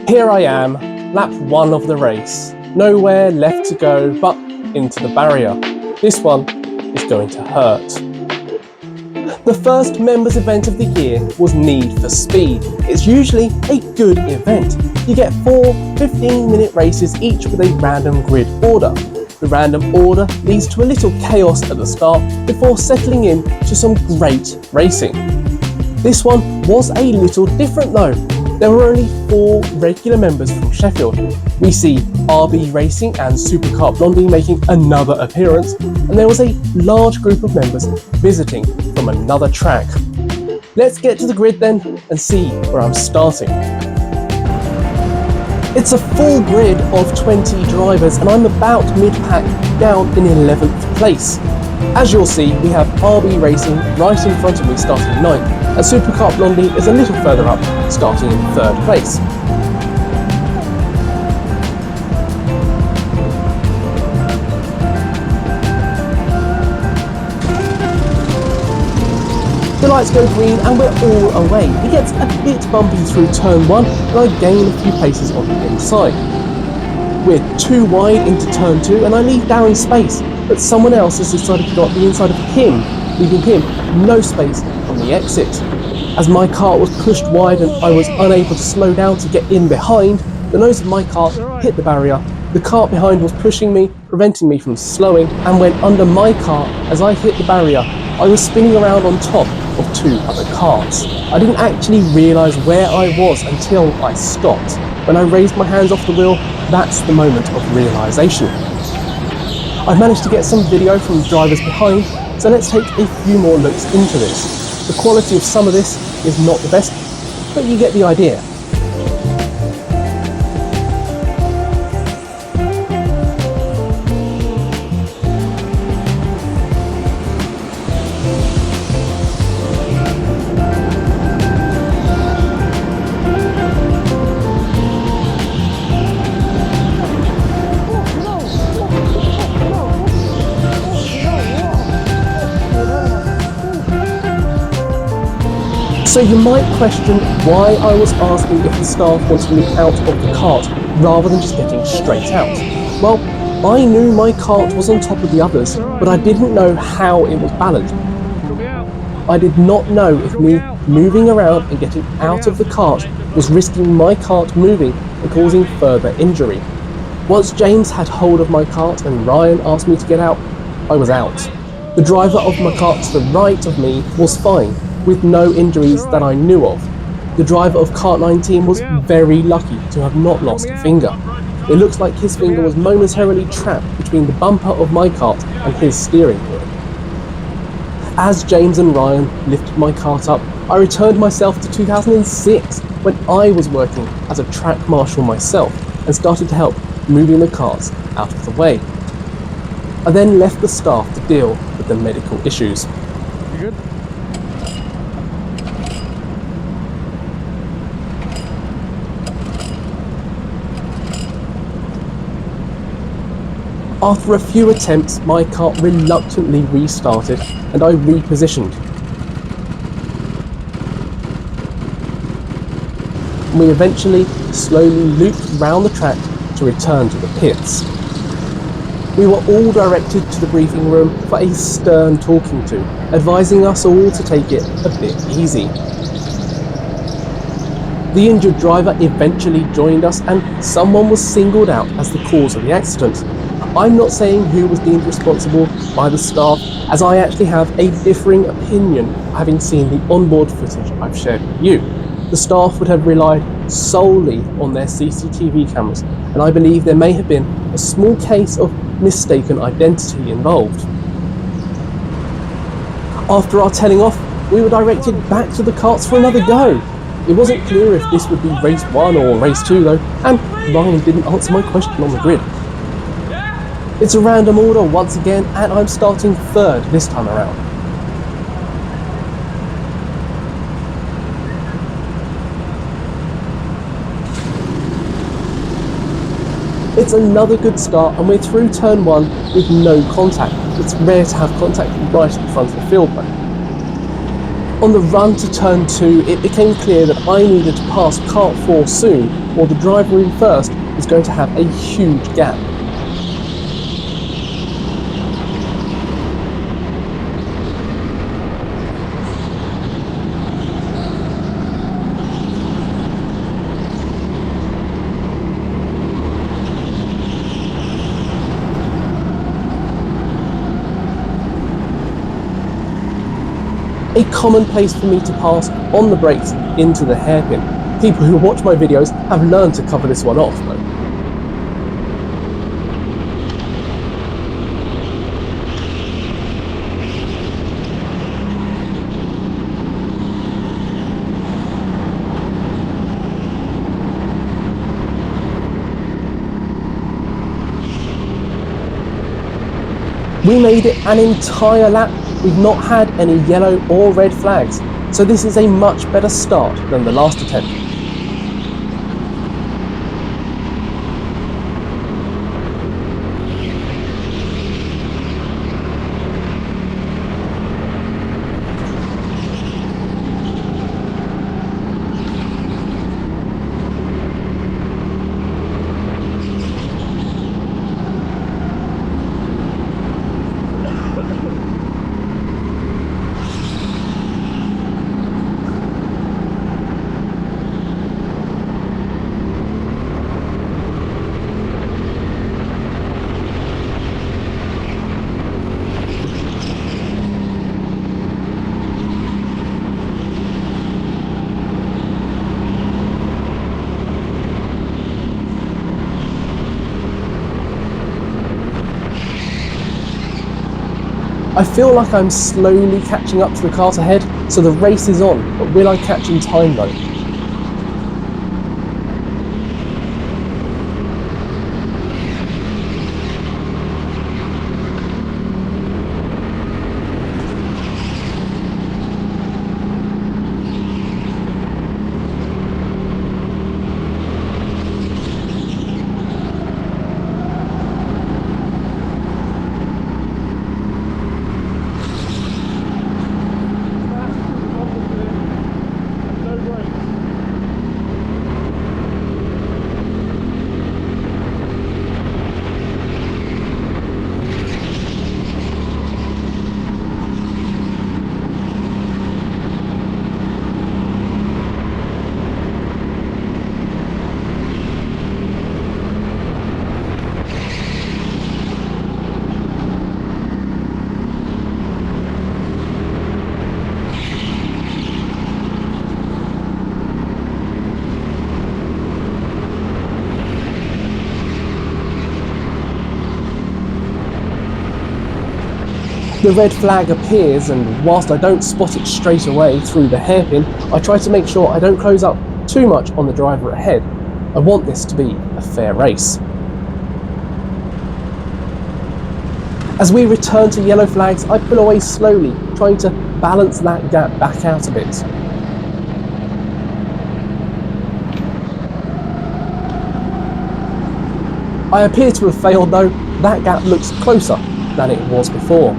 Here I am, lap 1 of the race. Nowhere left to go but into the barrier. This one is going to hurt. The first members event of the year was Need for Speed. It's usually a good event. You get 4 15-minute races, each with a random grid order. The random order leads to a little chaos at the start before settling in to some great racing. This one was a little different though. There were only 4 regular members from Sheffield. We see RB Racing and Supercar Blondie making another appearance, and there was a large group of members visiting from another track. Let's get to the grid then and see where I'm starting. It's a full grid of 20 drivers and I'm about mid-pack down in 11th place. As you'll see, we have RB Racing right in front of me starting 9th, and Supercar Blondie is a little further up, starting in 3rd place. The lights go green and we're all away. It gets a bit bumpy through turn 1 and I gain a few paces on the inside. We're too wide into turn 2 and I leave Darren space, but someone else has decided to go up the inside of him, leaving him no space on the exit. As my kart was pushed wide and I was unable to slow down to get in behind, the nose of my kart hit the barrier. The kart behind was pushing me, preventing me from slowing, and went under my kart. As I hit the barrier, I was spinning around on top of 2 other karts. I didn't actually realise where I was until I stopped. When I raised my hands off the wheel, that's the moment of realisation. I've managed to get some video from the drivers behind, so let's take a few more looks into this. The quality of some of this is not the best, but you get the idea. So you might question why I was asking if the staff wanted me out of the kart rather than just getting straight out. Well, I knew my kart was on top of the others, but I didn't know how it was balanced. I did not know if me moving around and getting out of the kart was risking my kart moving and causing further injury. Once James had hold of my kart and Ryan asked me to get out, I was out. The driver of my kart to the right of me was fine, with no injuries that I knew of. The driver of Kart 19 was very lucky to have not lost a finger. It looks like his finger was momentarily trapped between the bumper of my kart and his steering wheel. As James and Ryan lifted my kart up, I returned myself to 2006 when I was working as a track marshal myself and started to help moving the karts out of the way. I then left the staff to deal with the medical issues. You good? After a few attempts, my kart reluctantly restarted and I repositioned. We eventually slowly looped round the track to return to the pits. We were all directed to the briefing room for a stern talking to, advising us all to take it a bit easy. The injured driver eventually joined us and someone was singled out as the cause of the accident. I'm not saying who was deemed responsible by the staff, as I actually have a differing opinion having seen the onboard footage I've shared with you. The staff would have relied solely on their CCTV cameras, and I believe there may have been a small case of mistaken identity involved. After our telling off, we were directed back to the karts for another go. It wasn't clear if this would be race 1 or race 2 though, and Ryan didn't answer my question on the grid. It's a random order once again, and I'm starting 3rd this time around. It's another good start and we're through turn 1 with no contact. It's rare to have contact right at the front of the field though. On the run to turn 2, it became clear that I needed to pass kart 4 soon, or the driver in first was going to have a huge gap. A common place for me to pass on the brakes into the hairpin. People who watch my videos have learned to cover this one off, though. We made it an entire lap. We've not had any yellow or red flags, so this is a much better start than the last attempt. I feel like I'm slowly catching up to the kart ahead, so the race is on, but will I catch in time though? The red flag appears, and whilst I don't spot it straight away through the hairpin, I try to make sure I don't close up too much on the driver ahead. I want this to be a fair race. As we return to yellow flags, I pull away slowly, trying to balance that gap back out a bit. I appear to have failed though. That gap looks closer than it was before.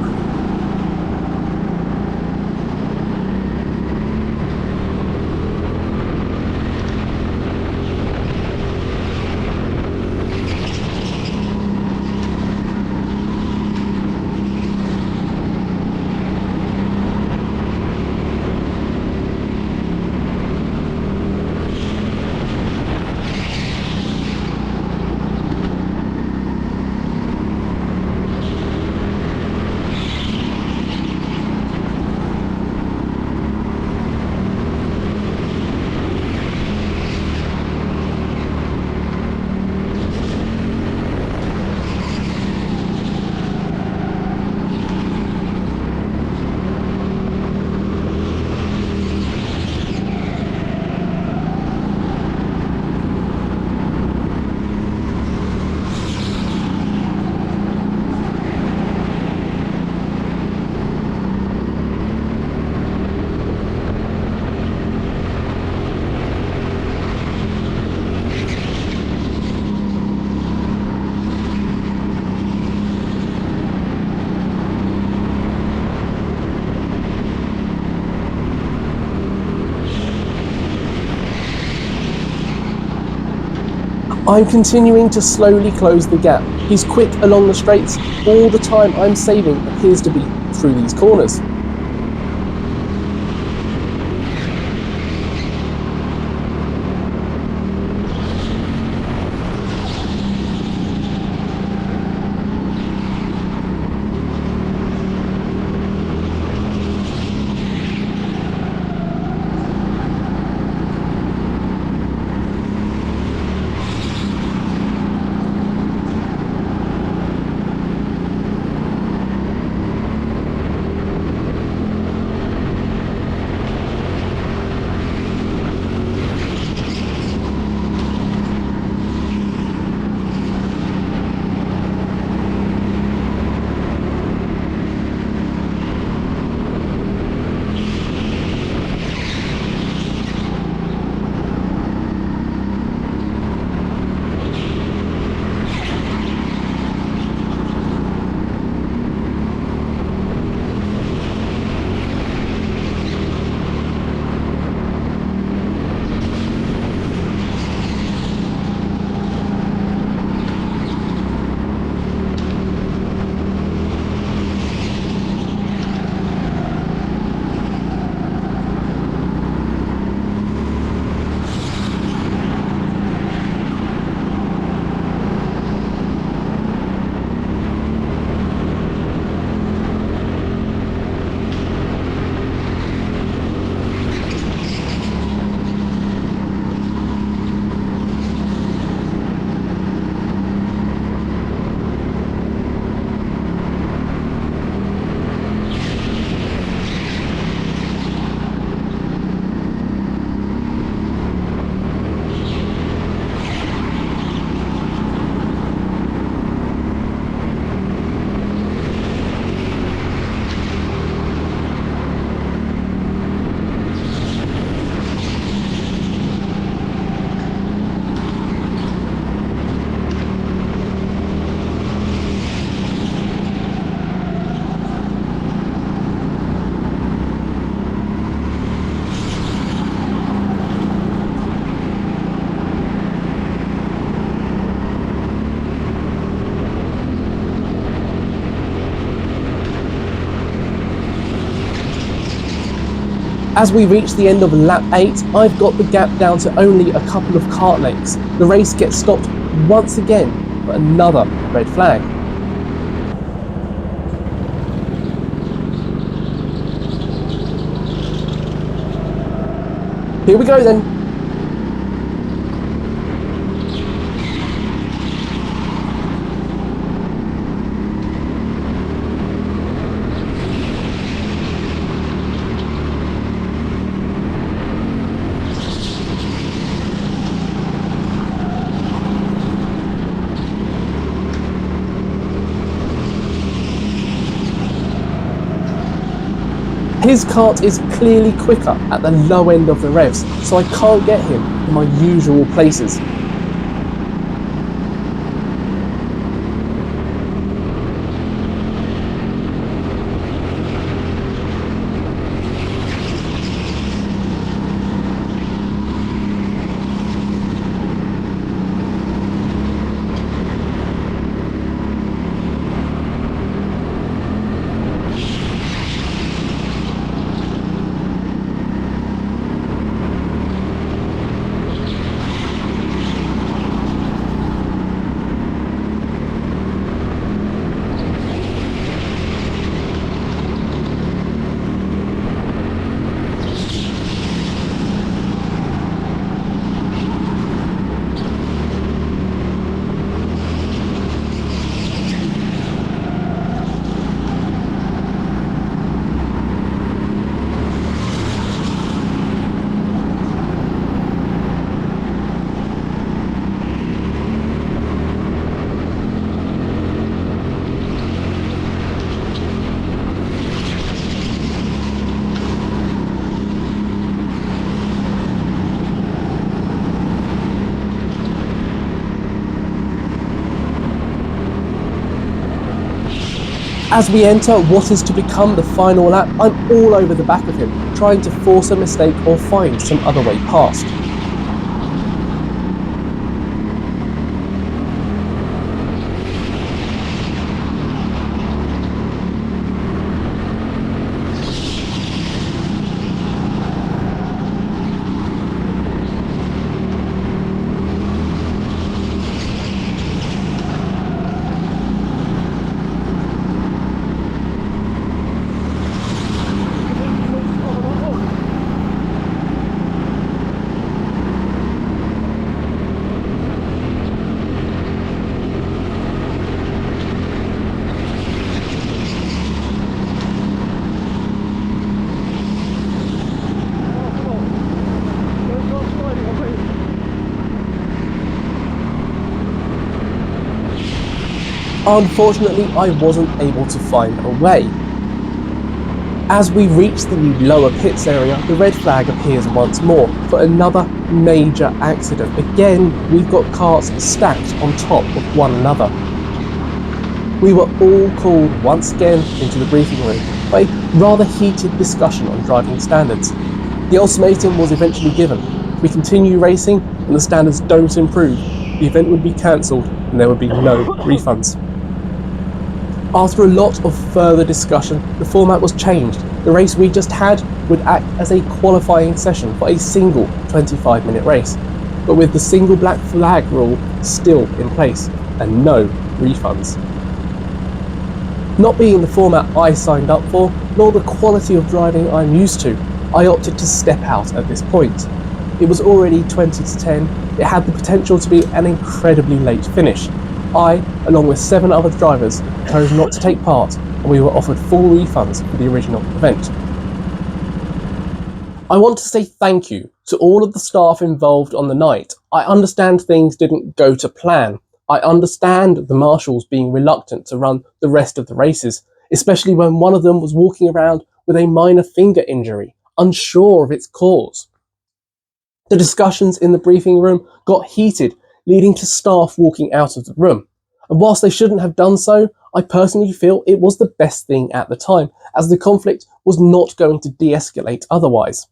I'm continuing to slowly close the gap. He's quick along the straights. All the time I'm saving appears to be through these corners. As we reach the end of lap 8, I've got the gap down to only a couple of kart lengths. The race gets stopped once again for another red flag. Here we go then. His kart is clearly quicker at the low end of the revs, so I can't get him in my usual places. As we enter what is to become the final lap, I'm all over the back of him, trying to force a mistake or find some other way past. Unfortunately, I wasn't able to find a way. As we reach the lower pits area, the red flag appears once more for another major accident. Again, we've got carts stacked on top of one another. We were all called once again into the briefing room for a rather heated discussion on driving standards. The ultimatum was eventually given. If we continue racing and the standards don't improve, the event would be cancelled and there would be no refunds. After a lot of further discussion, the format was changed. The race we just had would act as a qualifying session for a single 25-minute race, but with the single black flag rule still in place and no refunds. Not being the format I signed up for, nor the quality of driving I'm used to, I opted to step out at this point. It was already 20 to 10, it had the potential to be an incredibly late finish. I, along with 7 other drivers, chose not to take part, and we were offered full refunds for the original event. I want to say thank you to all of the staff involved on the night. I understand things didn't go to plan. I understand the marshals being reluctant to run the rest of the races, especially when one of them was walking around with a minor finger injury, unsure of its cause. The discussions in the briefing room got heated, leading to staff walking out of the room. And whilst they shouldn't have done so, I personally feel it was the best thing at the time, as the conflict was not going to de-escalate otherwise.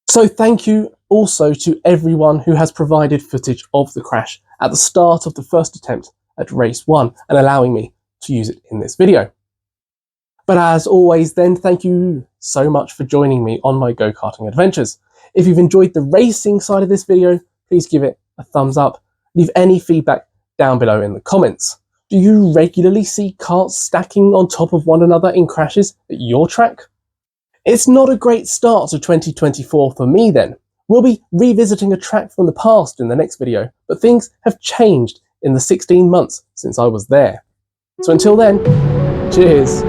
So thank you also to everyone who has provided footage of the crash at the start of the first attempt at race 1 and allowing me to use it in this video. But as always then, thank you so much for joining me on my go-karting adventures. If you've enjoyed the racing side of this video, please give it a thumbs up. Leave any feedback down below in the comments. Do you regularly see carts stacking on top of one another in crashes at your track? It's not a great start to 2024 for me then. We'll be revisiting a track from the past in the next video, but things have changed in the 16 months since I was there. So until then, cheers.